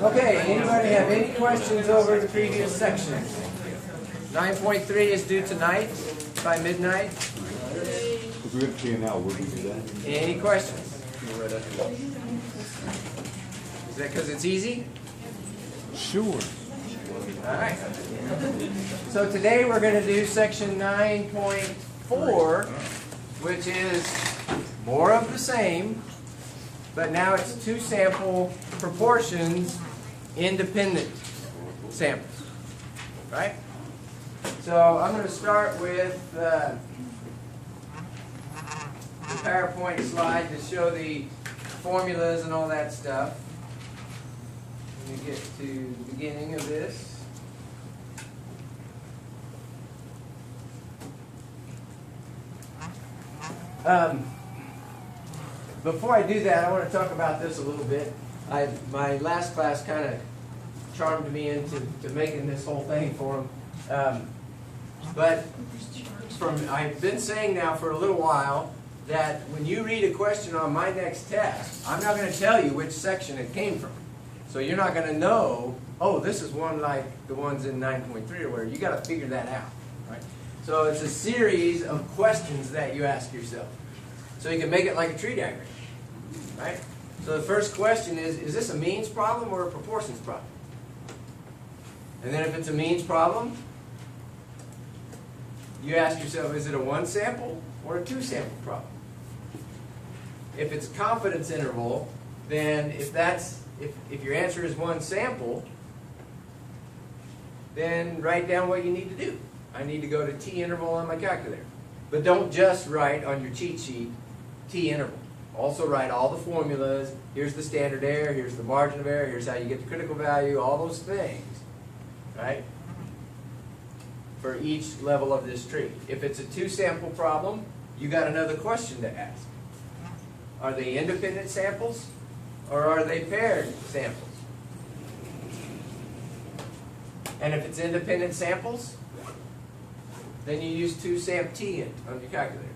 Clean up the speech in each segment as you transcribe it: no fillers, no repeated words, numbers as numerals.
Okay, anybody have any questions over the previous section? 9.3 is due tonight by midnight. If we have P&L, would we do that? Any questions? Is that because it's easy? Sure. All right. So today we're going to do section 9.4, which is more of the same, but now it's two sample proportions, independent samples. Right? So I'm going to start with the PowerPoint slide to show the formulas and all that stuff. Let me get to the beginning of this. Before I do that, I want to talk about this a little bit. My last class kind of charmed me into making this whole thing for them. But I've been saying now for a little while that when you read a question on my next test, I'm not going to tell you which section it came from. So you're not going to know, oh, this is one like the ones in 9.3 or whatever. You got to figure that out, right? So it's a series of questions that you ask yourself. So you can make it like a tree diagram, right? So the first question is this a means problem or a proportions problem? And then if it's a means problem, you ask yourself, is it a one sample or a two sample problem? If it's a confidence interval, then if your answer is one sample, then write down what you need to do. I need to go to T interval on my calculator. But don't just write on your cheat sheet T interval. Also write all the formulas. Here's the standard error, here's the margin of error, here's how you get the critical value, all those things, right? For each level of this tree. If it's a two sample problem, you got another question to ask. Are they independent samples or are they paired samples? And if it's independent samples, then you use 2SAMP-T on your calculator.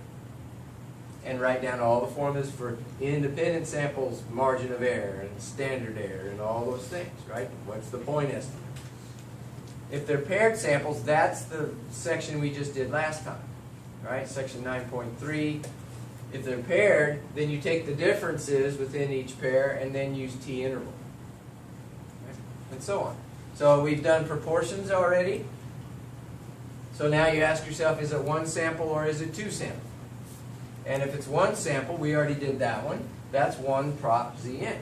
And write down all the formulas for independent samples, margin of error, and standard error, and all those things, right? What's the point estimate? If they're paired samples, that's the section we just did last time, right? Section 9.3. If they're paired, then you take the differences within each pair and then use T interval, right? And so on. So we've done proportions already. So now you ask yourself, is it one sample or is it two samples? And if it's one sample, we already did that one. That's one prop Z int.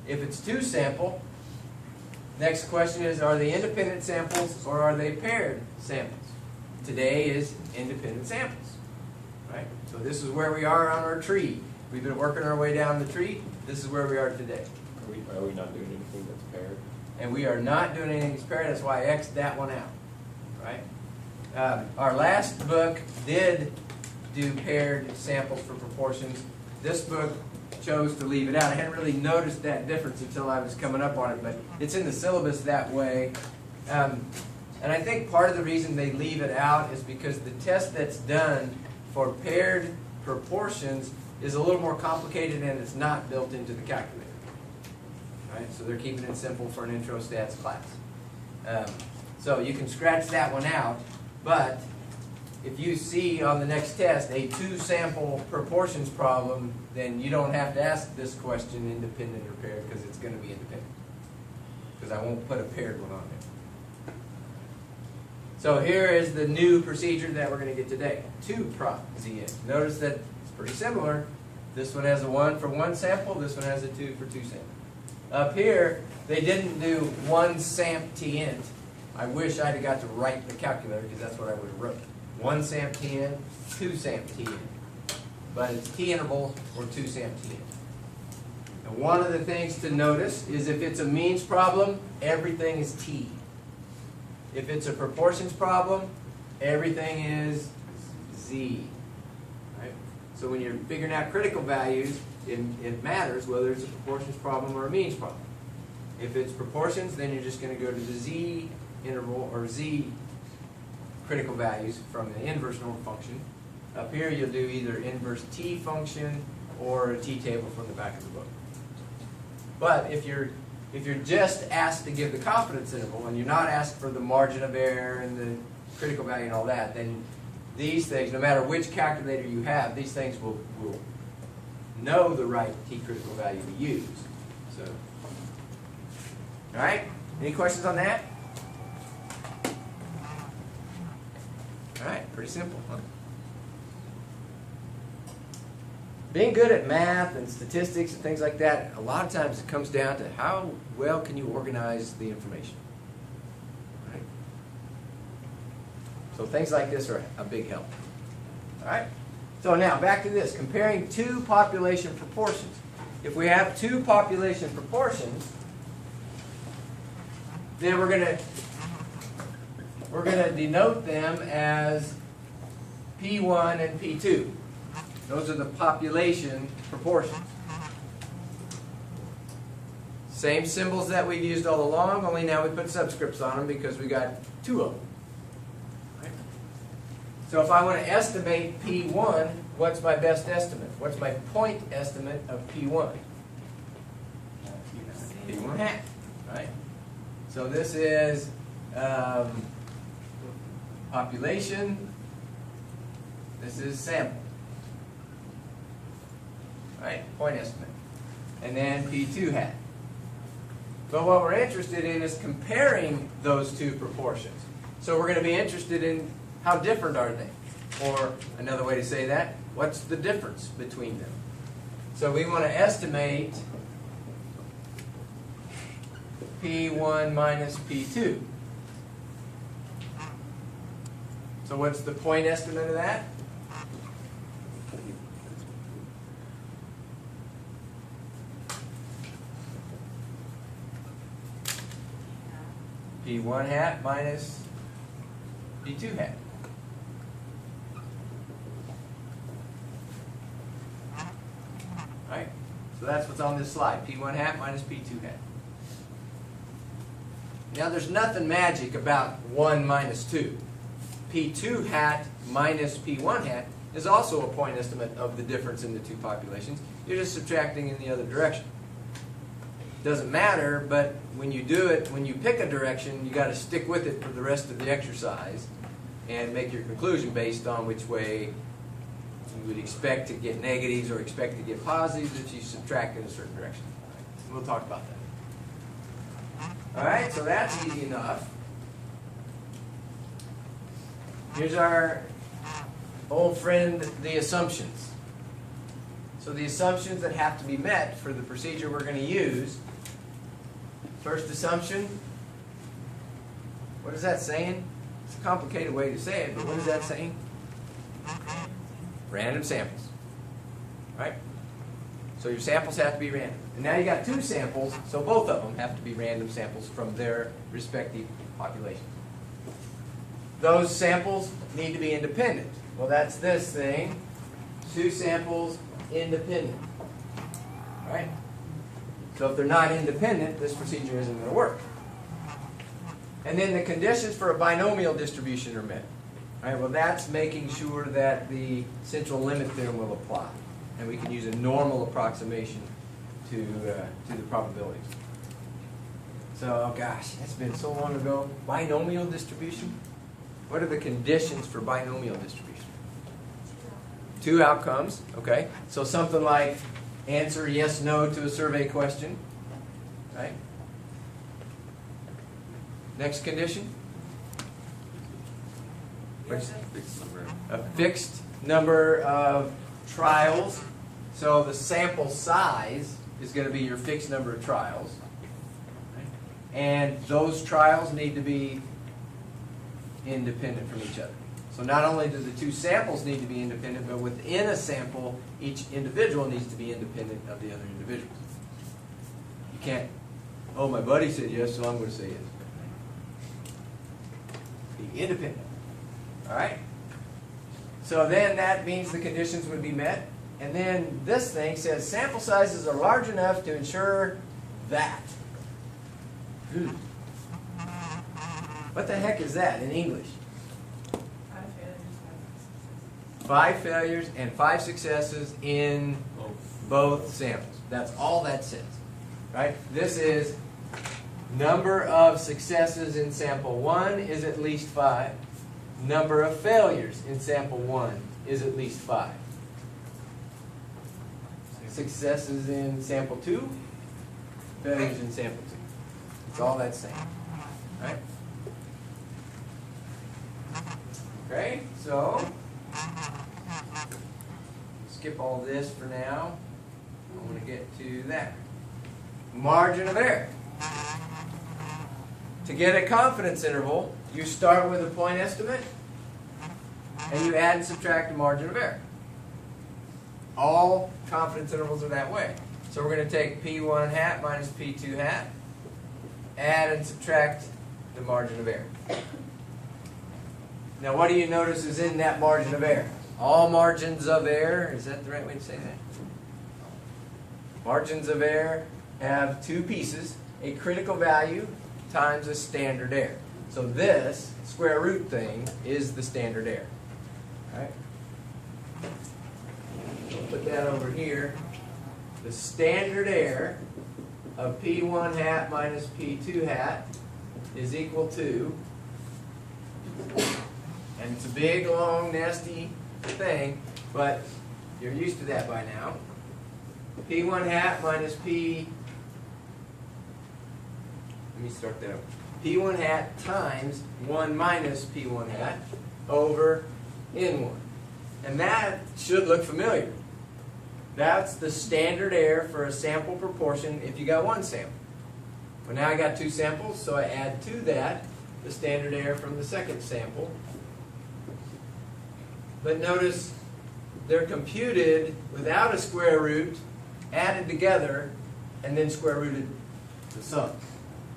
If it's two sample, next question is, are they independent samples or are they paired samples? Today is independent samples, right? So this is where we are on our tree. We've been working our way down the tree. This is where we are today. Are we not doing anything that's paired? And we are not doing anything that's paired. That's why I X'd that one out, right? Our last book did do paired samples for proportions. This book chose to leave it out. I hadn't really noticed that difference until I was coming up on it, but it's in the syllabus that way. And I think part of the reason they leave it out is because the test that's done for paired proportions is a little more complicated and it's not built into the calculator. Right? So they're keeping it simple for an intro stats class. So you can scratch that one out, but if you see on the next test a two sample proportions problem, then you don't have to ask this question independent or paired because it's going to be independent. Because I won't put a paired one on there. So here is the new procedure that we're going to get today. Two prop Z int. Notice that it's pretty similar. This one has a 1 for one sample, this one has a 2 for two samples. Up here, they didn't do one samp T int. I wish I'd have got to write the calculator because that's what I would have wrote. One samp T int, two samp T int. But it's T interval or two samp T int. And one of the things to notice is if it's a means problem, everything is T. If it's a proportions problem, everything is Z. Right? So when you're figuring out critical values, it matters whether it's a proportions problem or a means problem. If it's proportions, then you're just going to go to the Z interval or Z critical values from the inverse normal function. Up here you'll do either inverse T function or a t-table from the back of the book. But if you're just asked to give the confidence interval and you're not asked for the margin of error and the critical value and all that, then these things, no matter which calculator you have, these things will know the right t-critical value to use. So, all right, any questions on that? All right, pretty simple, huh? Being good at math and statistics and things like that, a lot of times it comes down to how well can you organize the information. Right? So things like this are a big help. All right? So now back to this, comparing two population proportions. If we have two population proportions, then we're going to denote them as P1 and P2. Those are the population proportions. Same symbols that we've used all along, only now we put subscripts on them because we got two of them. Right? So if I want to estimate P1, what's my best estimate? What's my point estimate of P1? P1 hat. Right? So this is population. This is sample. Right? Point estimate. And then P2 hat. But what we're interested in is comparing those two proportions. So we're going to be interested in how different are they? Or another way to say that, what's the difference between them? So we want to estimate P1 minus P2. So what's the point estimate of that? P1 hat minus P2 hat. Right? So that's what's on this slide. P1 hat minus P2 hat. Now there's nothing magic about 1 minus 2. P2 hat minus P1 hat is also a point estimate of the difference in the two populations. You're just subtracting in the other direction. Doesn't matter, but when you do it, when you pick a direction, you got to stick with it for the rest of the exercise and make your conclusion based on which way you would expect to get negatives or expect to get positives if you subtract in a certain direction. We'll talk about that. All right, so that's easy enough. Here's our old friend, the assumptions. So the assumptions that have to be met for the procedure we're going to use. First assumption, what is that saying? It's a complicated way to say it, but what is that saying? Random samples. Right? So your samples have to be random. And now you got two samples, so both of them have to be random samples from their respective populations. Those samples need to be independent. Well, that's this thing. Two samples independent. Right? So if they're not independent, this procedure isn't going to work. And then the conditions for a binomial distribution are met. All right, well, that's making sure that the central limit theorem will apply. And we can use a normal approximation to the probabilities. So, oh gosh, that's been so long ago. Binomial distribution? What are the conditions for binomial distribution? Two outcomes, okay? So something like answer yes, no to a survey question, right? Next condition? A fixed number of trials. So the sample size is going to be your fixed number of trials. Right? And those trials need to be independent from each other. So not only do the two samples need to be independent, but within a sample, each individual needs to be independent of the other individuals. You can't, oh, my buddy said yes, so I'm going to say yes. Be independent. All right? So then that means the conditions would be met. And then this thing says sample sizes are large enough to ensure that. What the heck is that in English? 5 failures and 5 successes in both samples. That's all that says, right? This is number of successes in sample 1 is at least 5. Number of failures in sample 1 is at least 5. Successes in sample 2, failures in sample 2. It's all that same, right? Okay, so skip all this for now. I want to get to that. Margin of error. To get a confidence interval, you start with a point estimate and you add and subtract the margin of error. All confidence intervals are that way. So we're going to take P1 hat minus P2 hat, add and subtract the margin of error. Now what do you notice is in that margin of error? All margins of error, is that the right way to say that? Margins of error have 2 pieces, a critical value times a standard error. So this square root thing is the standard error. All right? We'll put that over here. The standard error of P1 hat minus P2 hat is equal to, and it's a big, long, nasty thing, but you're used to that by now. P1 hat minus P, let me start that over. P1 hat times 1 minus P1 hat over N1. And that should look familiar. That's the standard error for a sample proportion if you got 1 sample. Well, now I got 2 samples, so I add to that the standard error from the second sample. But notice they're computed without a square root, added together, and then square rooted the sum.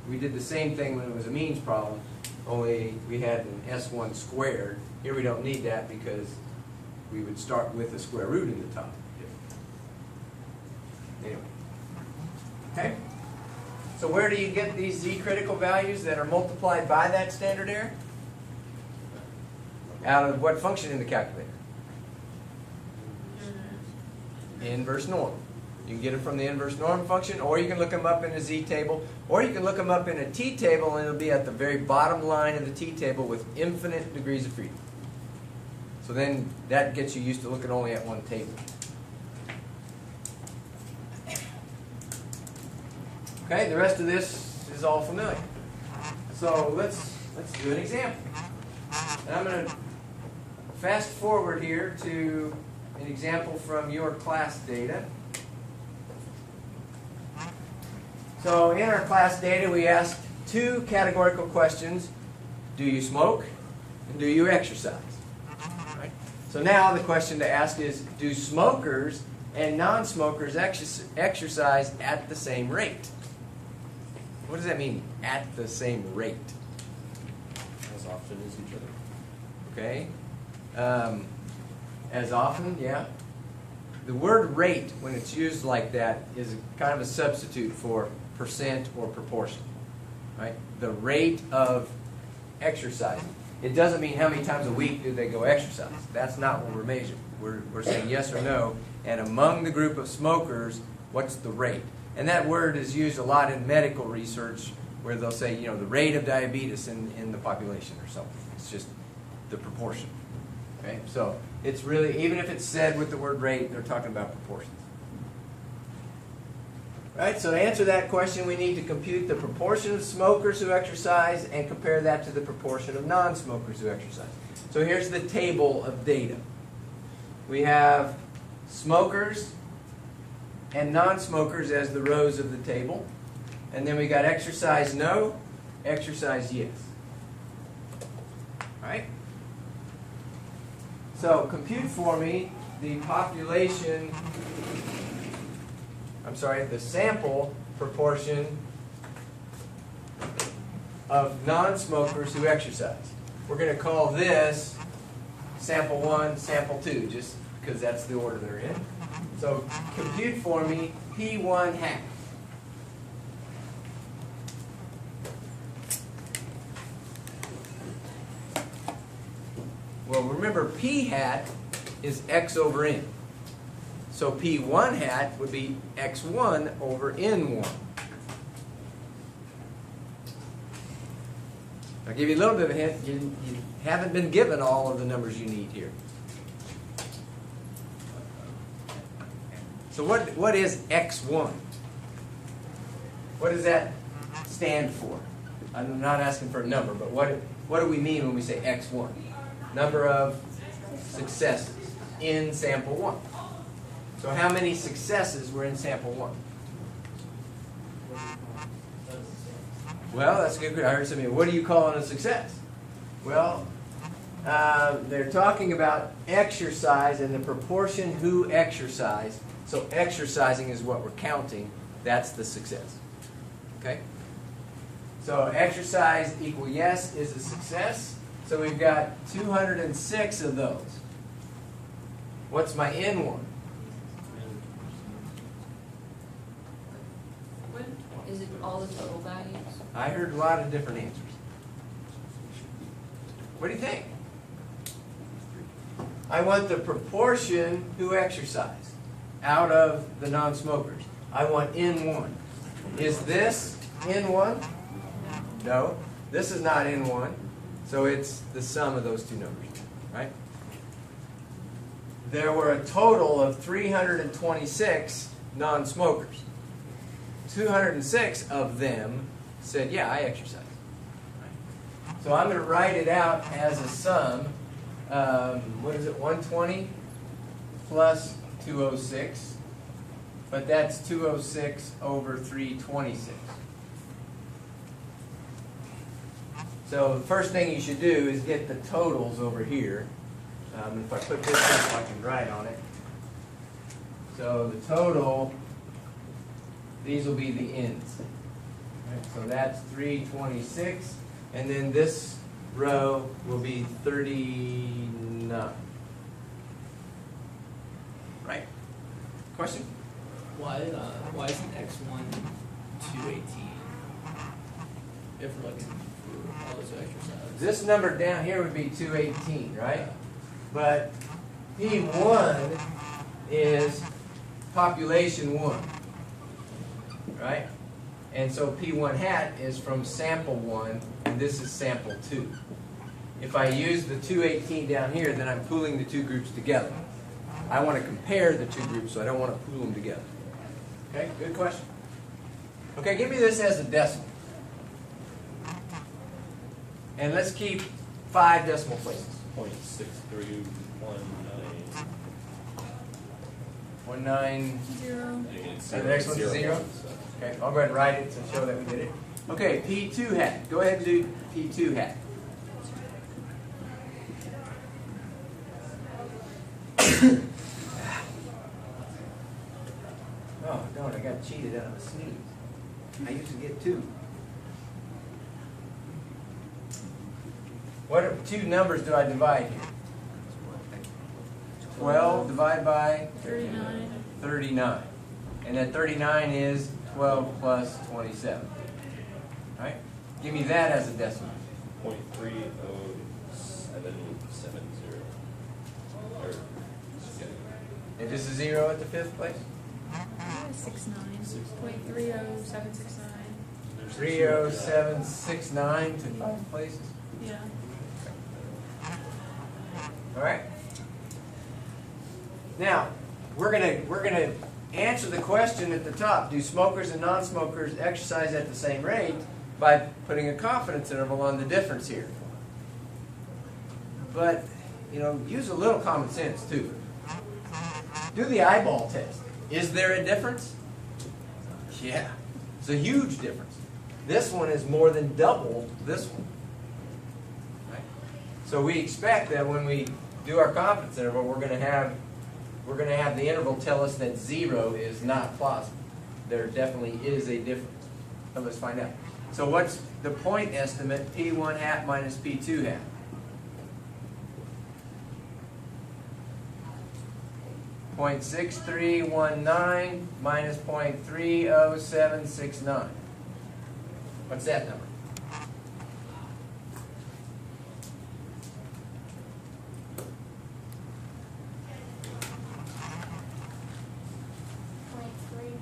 We did the same thing when it was a means problem, only we had an S1 squared. Here we don't need that because we would start with a square root in the top. Anyway. Okay? So where do you get these z-critical values that are multiplied by that standard error? Out of what function in the calculator? Inverse norm. You can get it from the inverse norm function, or you can look them up in a z-table, or you can look them up in a t-table, and it'll be at the very bottom line of the t-table with infinite degrees of freedom. So then that gets you used to looking only at one table. Okay, the rest of this is all familiar. So let's do an example. And I'm going to fast forward here to an example from your class data. So in our class data, we asked 2 categorical questions. Do you smoke? And do you exercise? Right? So now the question to ask is, do smokers and non-smokers exercise at the same rate? What does that mean, at the same rate? As often as each other. Okay. As often, yeah. The word rate, when it's used like that, is kind of a substitute for percent or proportion. Right? The rate of exercise. It doesn't mean how many times a week do they go exercise. That's not what we're measuring. We're saying yes or no. And among the group of smokers, what's the rate? And that word is used a lot in medical research where they'll say, you know, the rate of diabetes in the population or something. It's just the proportion. Okay? So it's really, even if it's said with the word rate, they're talking about proportions. Right? So to answer that question, we need to compute the proportion of smokers who exercise and compare that to the proportion of non-smokers who exercise. So here's the table of data. We have smokers and non-smokers as the rows of the table. And then we got exercise no, exercise yes. Right? So compute for me the population, the sample proportion of non-smokers who exercise. We're going to call this sample 1, sample 2, just because that's the order they're in. So compute for me P1 hat. Well, remember P hat is x over n. So P1 hat would be x1 over n1. I'll give you a little bit of a hint. You haven't been given all of the numbers you need here. So what is x1? What does that stand for? I'm not asking for a number, but what do we mean when we say x1? Number of successes in sample 1. So how many successes were in sample 1? Well, that's a good question. I heard somebody, what do you call a success? Well, they're talking about exercise and the proportion who exercise. So exercising is what we're counting. That's the success. Okay? So exercise equal yes is a success. So we've got 206 of those. What's my N1? Is it all the total values? I heard a lot of different answers. What do you think? I want the proportion who exercise out of the non-smokers. I want N1. Is this N1? No. This is not N1. So it's the sum of those two numbers, right? There were a total of 326 non-smokers. 206 of them said, yeah, I exercise. So I'm going to write it out as a sum. What is it, 120 plus 206? But that's 206 over 326. So the first thing you should do is get the totals over here. If I put this up, I can write on it. So the total, these will be the ends. Right, so that's 326. And then this row will be 39. Right? Question? Why isn't x1 218? If we're looking for all those exercises. This number down here would be 218, right? But P1 is population 1, right? And so P1 hat is from sample 1, and this is sample 2. If I use the 218 down here, then I'm pooling the two groups together. I want to compare the two groups, so I don't want to pool them together. Okay, good question. Okay, give me this as a decimal. And let's keep 5 decimal places. 0.6319. 19. 0. And the next one's a 0? Okay, I'll go ahead and write it to show that we did it. Okay, P2 hat. Go ahead and do P2 hat. Oh, darn, I got cheated out of a sneeze. I used to get 2. What two numbers do I divide here? 12 divided by 39. 39. And that 39 is 12 plus 27. All right? Give me that as a decimal. 0.30770. Or, Is this a 0 at the 5th place? 69.30769. 30769 to 5 places. Yeah. All right? Now, we're gonna answer the question at the top. Do smokers and non-smokers exercise at the same rate by putting a confidence interval on the difference here? But, you know, use a little common sense too. Do the eyeball test. Is there a difference? Yeah. It's a huge difference. This one is more than double this one. Right? So we expect that when we do our confidence interval, we're going to have the interval tell us that 0 is not plausible. There definitely is a difference. So let's find out. So what's the point estimate, P1 hat minus P2 hat? .6319 minus .30769. What's that number?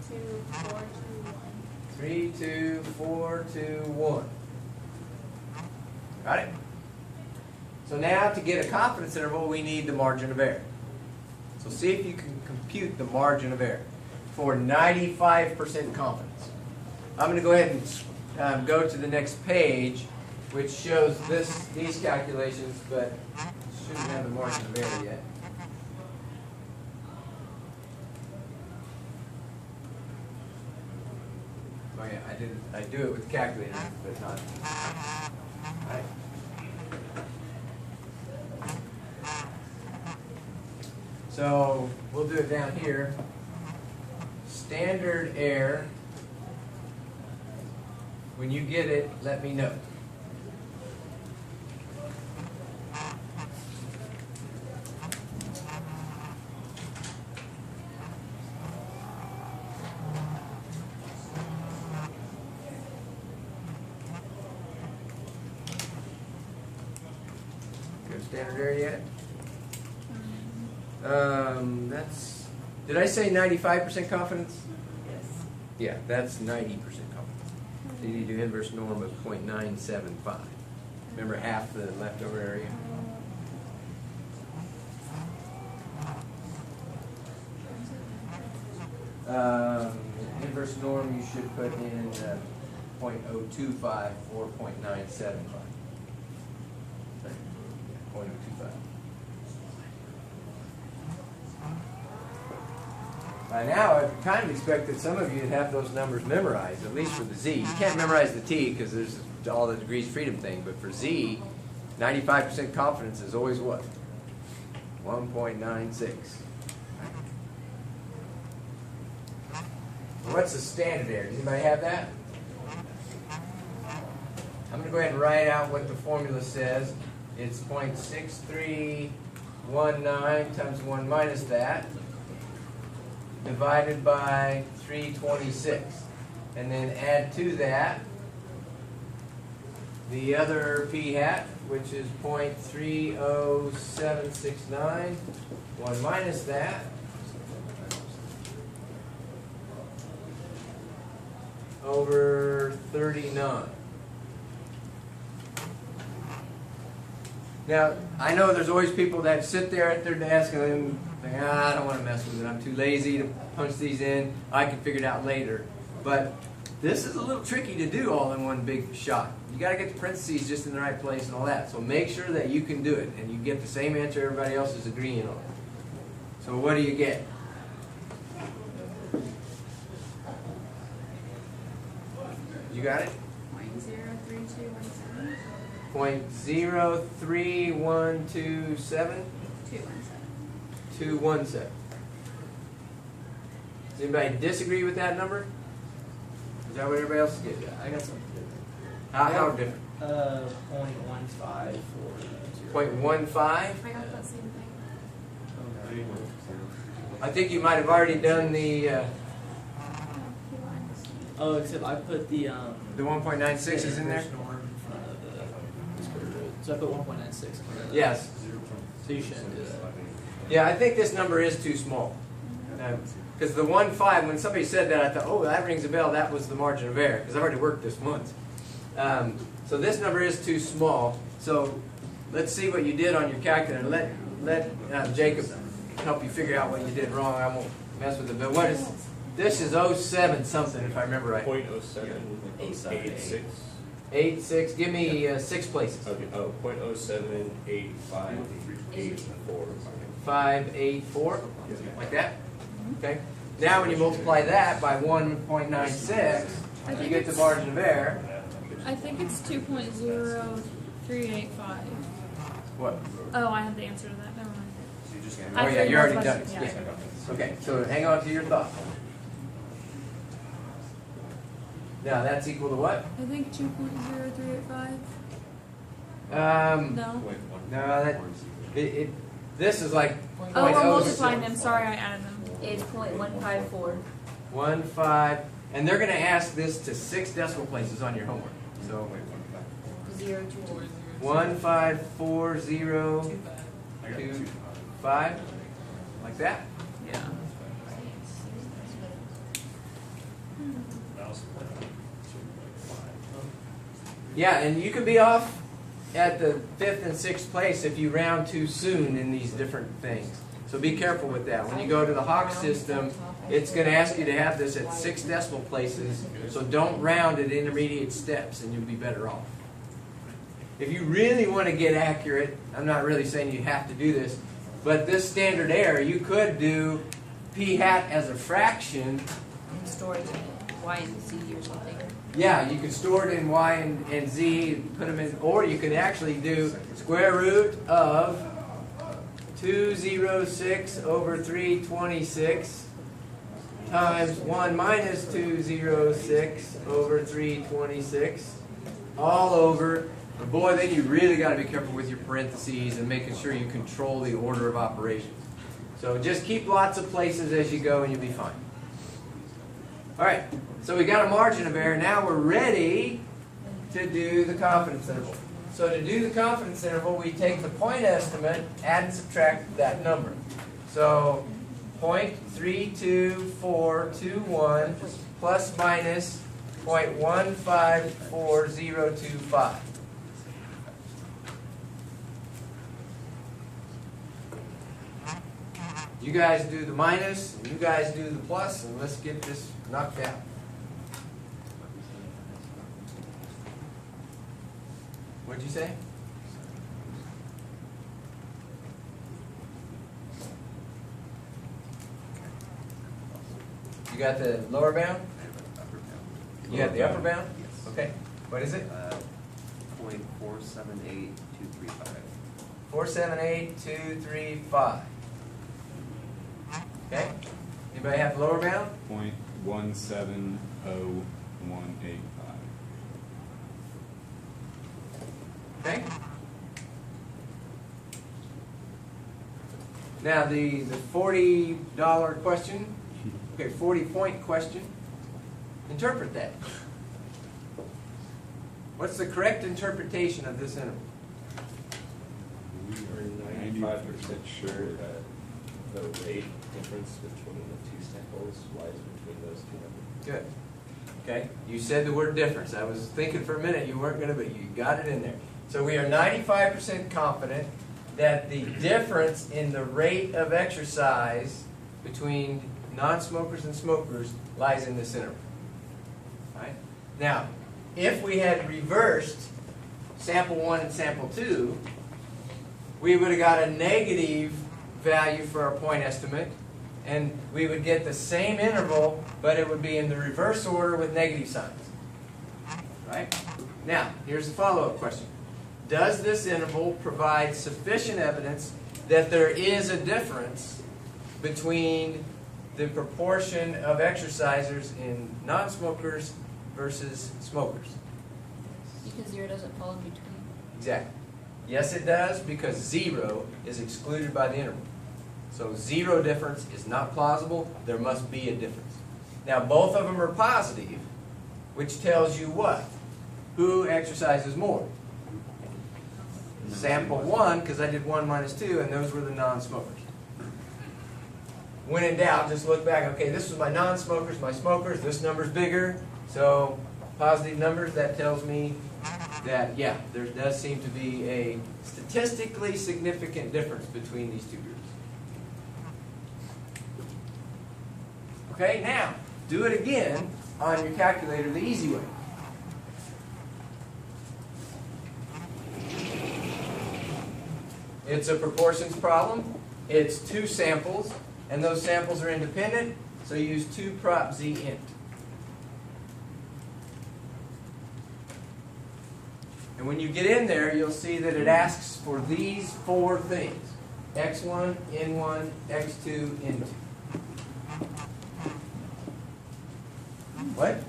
3, 2, 4, 2, 1. 3, 2, 4, 2, 1. Got it? So now to get a confidence interval, we need the margin of error. So see if you can compute the margin of error for 95% confidence. I'm going to go ahead and go to the next page, which shows these calculations, but shouldn't have the margin of error yet. Oh yeah, I do it with the calculator, but not. Right. So we'll do it down here. Standard error. When you get it, let me know. You have standard error yet? Did I say 95% confidence? Yes. Yeah, that's 90% confidence. So you need to do inverse norm of 0.975. Remember half the leftover area? Inverse norm you should put in 0.025 or 0.975. 0.025. By now, I kind of expected some of you to have those numbers memorized, at least for the z. You can't memorize the t because there's all the degrees freedom thing, but for z, 95% confidence is always what? 1.96. What's the standard error? Does anybody have that? I'm going to go ahead and write out what the formula says. It's 0.6319 times 1 minus that, divided by 326. And then add to that the other p hat, which is 0.30769. 1 minus that. Over 39. Now, I know there's always people that sit there at their desk and think, I don't want to mess with it. I'm too lazy to punch these in. I can figure it out later. But this is a little tricky to do all in one big shot. You got to get the parentheses just in the right place and all that. So make sure that you can do it and you get the same answer everybody else is agreeing on. So what do you get? You got it? 0.03217. 0.03127. 217. Does anybody disagree with that number? Is that what everybody else is getting? I got something different. How different? 0.15 for 0.15? I got that same thing. I think you might have already done the Oh, except I put the 1.96 is in there? norm in front of the square root. So I put 1.96. Yes. So you shouldn't do that. Yeah, I think this number is too small. Because the 1.5, when somebody said that, I thought, oh, that rings a bell. That was the margin of error, because I've already worked this once. So this number is too small. So let's see what you did on your calculator. Let Jacob help you figure out what you did wrong. I won't mess with it. But what is this? Is 07 something, if I remember right. 0.0786. 86. Give me 6 places. Okay. Oh, 0.0785884. 584, like that. Okay. Now when you multiply that by 1.96, you get the margin of error. I think it's 2.0385. What? Oh, I have the answer to that. Never mind. Oh yeah, you already done it. Yeah. Yeah. Okay, so hang on to your thought. Now that's equal to what? I think 2.0385. No, No. this is like Oh, we're 0.06. multiplying them. Sorry, I added them. It's 0.154. 1.5, and there going to ask this to 6 decimal places on your homework. So 1.54025, like that. Yeah. Yeah, and you can be off at the 5th and 6th place if you round too soon in these different things. So be careful with that. When you go to the Hawk system, it's going to ask you to have this at 6 decimal places, so don't round at intermediate steps and you'll be better off. If you really want to get accurate, I'm not really saying you have to do this, but this standard error, you could do p hat as a fraction. And store it in Y and Z or something. Yeah, you could store it in y and z, put them in, or you could actually do square root of 206 over 326 times 1 minus 206 over 326 all over. But boy, then you really got to be careful with your parentheses and making sure you control the order of operations. So just keep lots of places as you go and you'll be fine. All right, so we got a margin of error. Now we're ready to do the confidence interval. So to do the confidence interval, we take the point estimate, add and subtract that number. So 0.32421 plus minus 0.154025. You guys do the minus, and you guys do the plus, and let's get this knocked out. What'd you say? You got the lower bound? You got the upper bound? Yes. Okay. What is it? 0.478235. 478235. Okay. Anybody have the lower bound? 0.170185. Okay. Now the $40 question, okay, 40-point question. Interpret that. What's the correct interpretation of this interval? We are 95% sure that the rate difference between the two samples lies between those two numbers. Good. Okay. You said the word difference. I was thinking for a minute you weren't going to, but you got it in there. So we are 95% confident that the difference in the rate of exercise between non-smokers and smokers lies in this interval. All right? Now, if we had reversed sample 1 and sample 2, we would have got a negative value for our point estimate, and we would get the same interval, but it would be in the reverse order with negative signs. Right? Now, here's the follow-up question. Does this interval provide sufficient evidence that there is a difference between the proportion of exercisers in non-smokers versus smokers? Because 0 doesn't fall in between. Exactly. Yes, it does, because 0 is excluded by the interval. So 0 difference is not plausible. There must be a difference. Now, both of them are positive, which tells you what? Who exercises more? Sample 1, because I did 1 minus 2, and those were the non-smokers. When in doubt, just look back. Okay, this was my non-smokers, my smokers. This number's bigger. So positive numbers, that tells me that, yeah, there does seem to be a statistically significant difference between these two groups. Okay, now, do it again on your calculator the easy way. It's a proportions problem. It's 2 samples, and those samples are independent, so use 2 prop z int. And when you get in there, you'll see that it asks for these 4 things. x1, n1, x2, n2. What?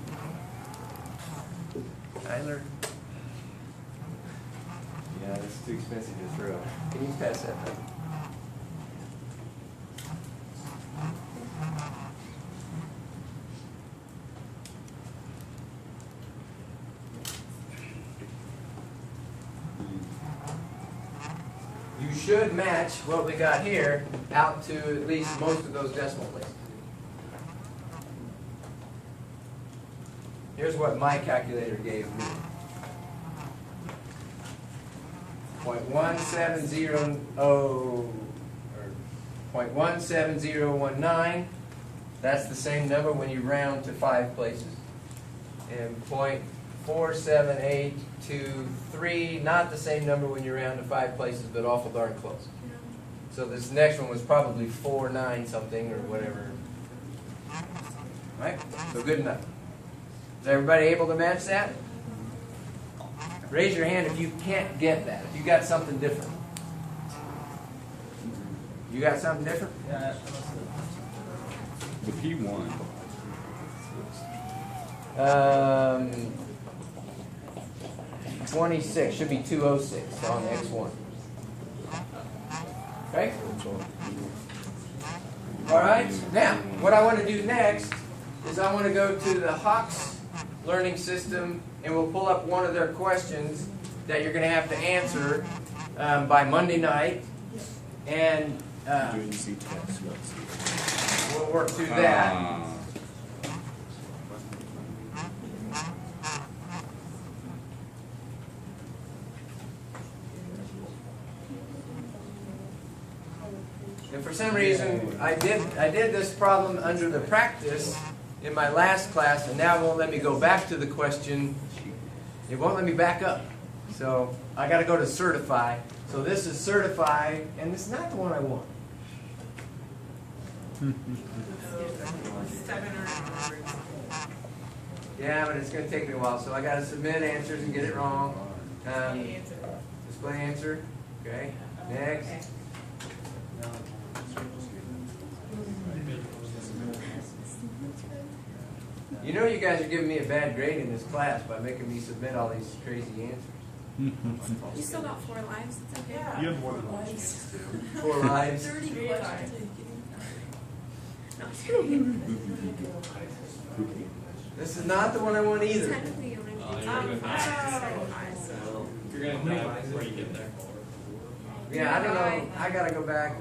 Tyler? Yeah, it's too expensive to throw. Can you pass that back? You should match what we got here out to at least most of those decimal places. Here's what my calculator gave me. 0.170 or 0.17019. That's the same number when you round to 5 places. And 0.47823, not the same number when you round to 5 places, but awful darn close. So this next one was probably 49 something or whatever. Right? So good enough. Is everybody able to match that? Raise your hand if you can't get that. If you got something different. You got something different? Yeah, The P1. 26 should be 206 on X1. Okay? All right. Now, what I want to do next is I want to go to the Hawks learning system, and we'll pull up one of their questions that you're going to have to answer by Monday night, and we'll work through that. And for some reason, I did this problem under the practice in my last class, and now it won't let me go back to the question. It won't let me back up. So I got to go to certify. So this is certify, and it's not the one I want. Yeah, but it's going to take me a while. So I got to submit answers and get it wrong. Display answer. Okay. Next. You know you guys are giving me a bad grade in this class by making me submit all these crazy answers. You still got 4 lives. It's okay. Yeah. You have more than one. 4 lives. 30 questions. This is not the one I want either. Technically, you only Oh, need you're good. 5, so. You're gonna die before you get there. Yeah, I don't know. I gotta go back.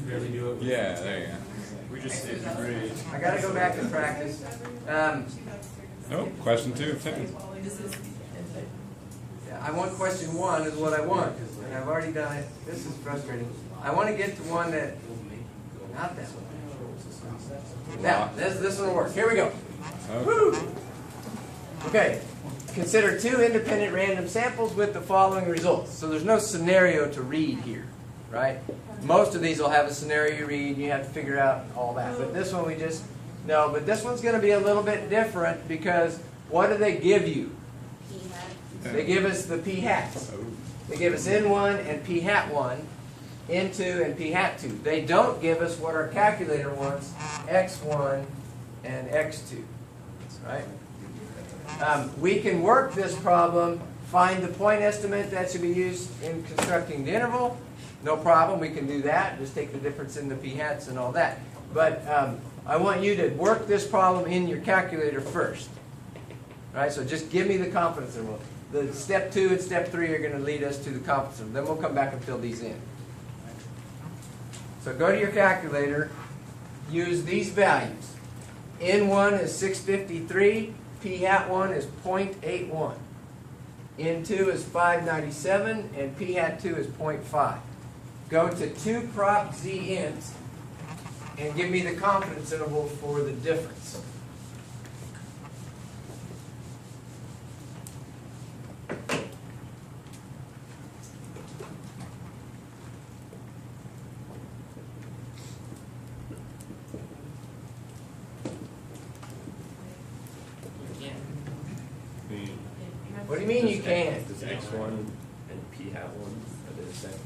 barely do it. Yeah, there you go. We just saved your grade. I gotta go back and practice. Oh, question 2 of 10. Yeah, I want question 1 is what I want, and I've already done it. This is frustrating. I want to get to one that, not that one. Now, this one will work. Here we go. Woo! Okay. Consider 2 independent random samples with the following results. So there's no scenario to read here, right? Most of these will have a scenario you read, and you have to figure out all that. But this one we just, no, but this one's going to be a little bit different because what do they give you? They give us the p hats. They give us N1 and p hat 1, N2 and p hat 2. They don't give us what our calculator wants, X1 and X2, right? We can work this problem, find the point estimate that should be used in constructing the interval. No problem, we can do that. Just take the difference in the p hats and all that. But I want you to work this problem in your calculator first. All right, so just give me the confidence interval. The step 2 and step 3 are going to lead us to the confidence interval. Then we'll come back and fill these in. So go to your calculator, use these values. N1 is 653, p hat 1 is 0.81. N2 is 597, and p hat 2 is 0.5. Go to 2 prop z ints and give me the confidence interval for the difference. What do you mean you can't? Does X1 and P hat 1 are they the same?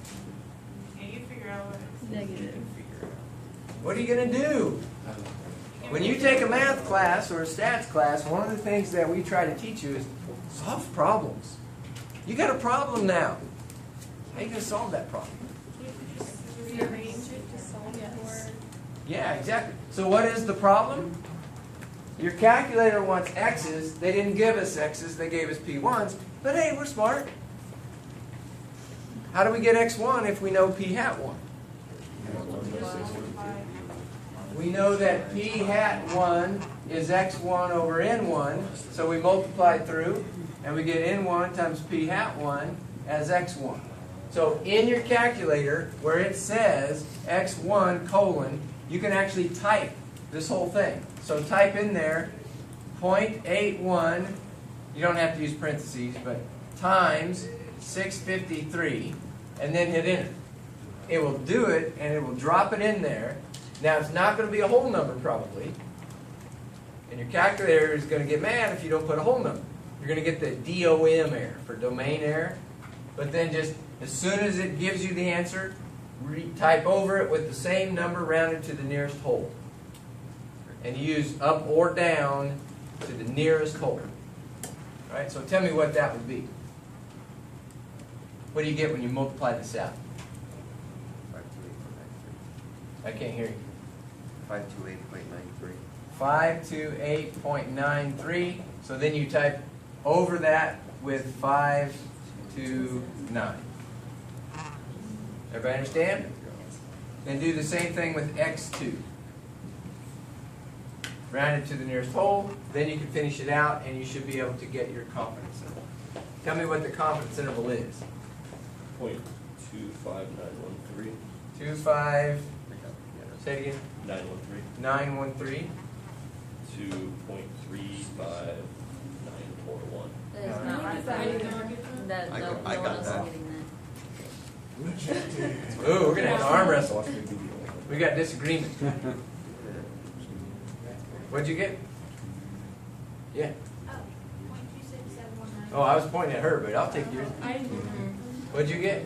Can you figure out what it's Negative. What are you going to do? When you take a math class or a stats class, one of the things that we try to teach you is solve problems. You got a problem now. How are you going to solve that problem? Rearrange it to solve for. Yeah, exactly. So what is the problem? Your calculator wants x's. They didn't give us x's. They gave us p1s. But hey, we're smart. How do we get x1 if we know p hat 1? we know that p hat 1 is x1 over n1, so we multiply through, and we get n1 times p hat 1 as x1. So in your calculator, where it says x1 colon, you can actually type this whole thing. So type in there 0.81, you don't have to use parentheses, but times 653, and then hit enter. It will do it, and it will drop it in there. Now, it's not going to be a whole number, probably. And your calculator is going to get mad if you don't put a whole number. You're going to get the DOM error, for domain error. But then just, as soon as it gives you the answer, type over it with the same number rounded to the nearest whole. And use up or down to the nearest whole. All right, so tell me what that would be. What do you get when you multiply this out? 528.93. I can't hear you. 528.93. 528.93. So then you type over that with 529. Everybody understand? Then do the same thing with x2. Round it to the nearest whole. Then you can finish it out, and you should be able to get your confidence interval. Tell me what the confidence interval is. 0.25913. 25. Say it again. 913. 913. To 0.35941. That is No, not I right. got That, I no, got- no I one got else that. is getting that. Ooh, we're gonna have to arm wrestle. We got disagreement. What'd you get? Yeah. Oh, I was pointing at her, but I'll take yours. What'd you get?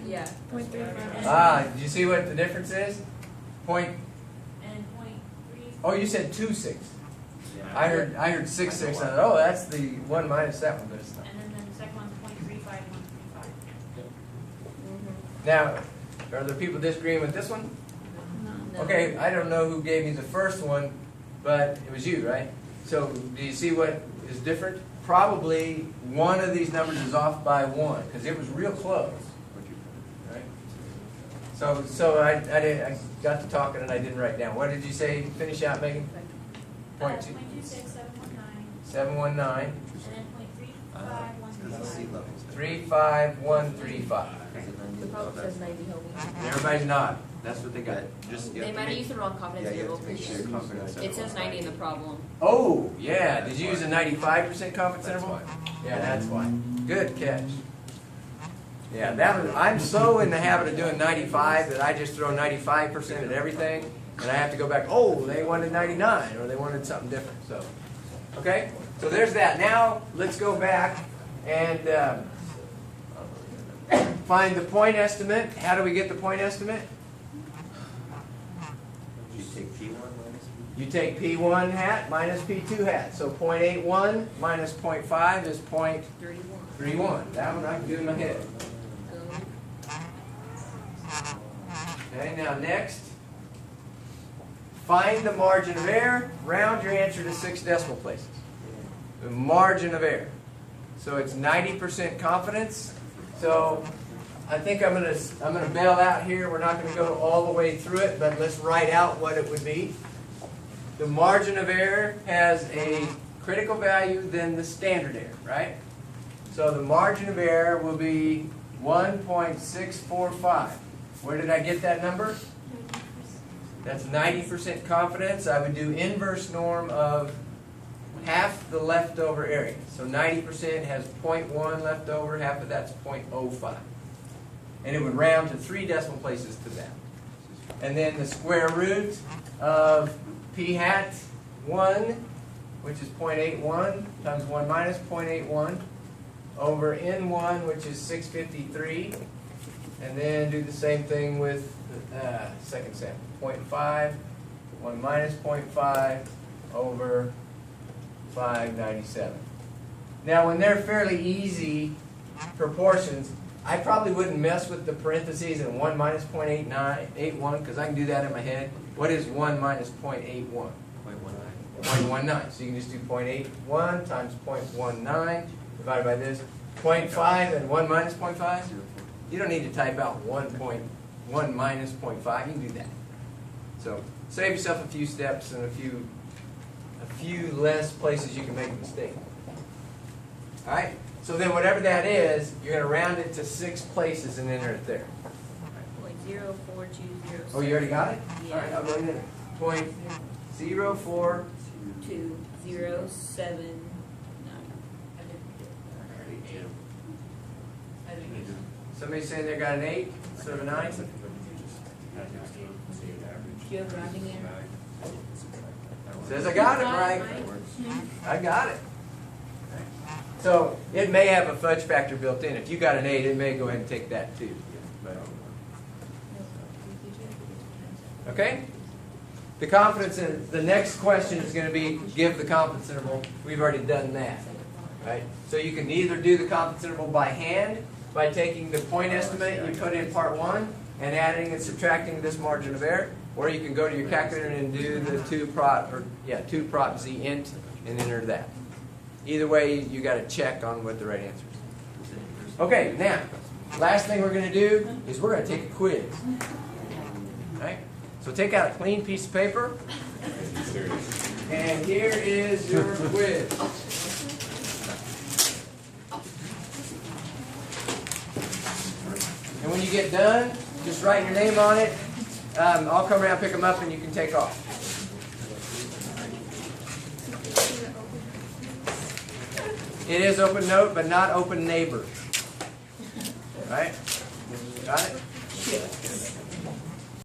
Yeah. 0.35. Ah, did you see what the difference is? Point. And 0.3. Oh, you said 2.6. I heard 6.6. I thought, oh, that's the one minus that one, but it's not. And then the second one's 0.35135. Now, are there people disagreeing with this one? No. Okay, I don't know who gave me the first one, but it was you, right? So, do you see what is different? Probably one of these numbers is off by 1, because it was real close. Right? So I got to talking and I didn't write down. What did you say? Finish out, Megan. 0.2. 719. And then 0.35135. Sea levels. 35135. The problem says 90 homie. Everybody's not. That's what they got. Just, you They have to might have make- used the wrong confidence Yeah, you interval. have to make sure your confidence It says 90 in the problem. Oh, yeah. Did you use a 95% confidence interval? Yeah, that's why. Good catch. Yeah, that was, I'm so in the habit of doing 95 that I just throw 95% at everything, and I have to go back, oh, they wanted 99, or they wanted something different. So, okay? So there's that. Now, let's go back and find the point estimate. How do we get the point estimate? You take P1 minus You take P1 hat minus P2 hat. So 0.81 minus 0.5 is 0.31. 31. That one I can do in my head. Um, Okay, now next, find the margin of error. Round your answer to 6 decimal places. The margin of error. So it's 90% confidence. So I think I'm gonna bail out here. We're not gonna go all the way through it, but let's write out what it would be. The margin of error has a critical value than the standard error, right? So the margin of error will be 1.645. Where did I get that number? That's 90% confidence. I would do inverse norm of half the leftover area. So 90% has 0.1 left over, half of that's 0.05. And it would round to 3 decimal places to that. And then the square root of p hat 1, which is 0.81, times 1 minus 0.81, over n1, which is 653. And then do the same thing with the second sample. 0.5, 1 minus 0.5 over 597. Now, when they're fairly easy proportions, I probably wouldn't mess with the parentheses and 1 minus 0.81 because I can do that in my head. What is 1 minus 0.81? 0.19. So you can just do 0.81 times 0.19 divided by this. 0.5 and 1 minus 0.5? You don't need to type out 1 minus 0.5. You can do that. So save yourself a few steps and a few less places you can make a mistake. All right. So then whatever that is, you're going to round it to 6 places and enter it there. 0.04207. Oh, you already got it? Yeah. All right, I'll go in there. 0.04. 2079. Somebody saying they got an 8 instead of a 9? Do you have rounding in? Says I got it right. I got it. So it may have a fudge factor built in. If you got an 8, it may go ahead and take that too. Okay? The confidence in the next question is going to be give the confidence interval. We've already done that. Right? So you can either do the confidence interval by hand, by taking the point estimate you put in part 1 and adding and subtracting this margin of error, or you can go to your calculator and do the 2 prop z int and enter that. Either way, you got to check on what the right answer is. Okay, now, last thing we're going to do is we're going to take a quiz. Right? So take out a clean piece of paper, and here is your quiz. And when you get done, just write your name on it. I'll come around, pick them up, and you can take off. It is open note, but not open neighbor. Right? Got it?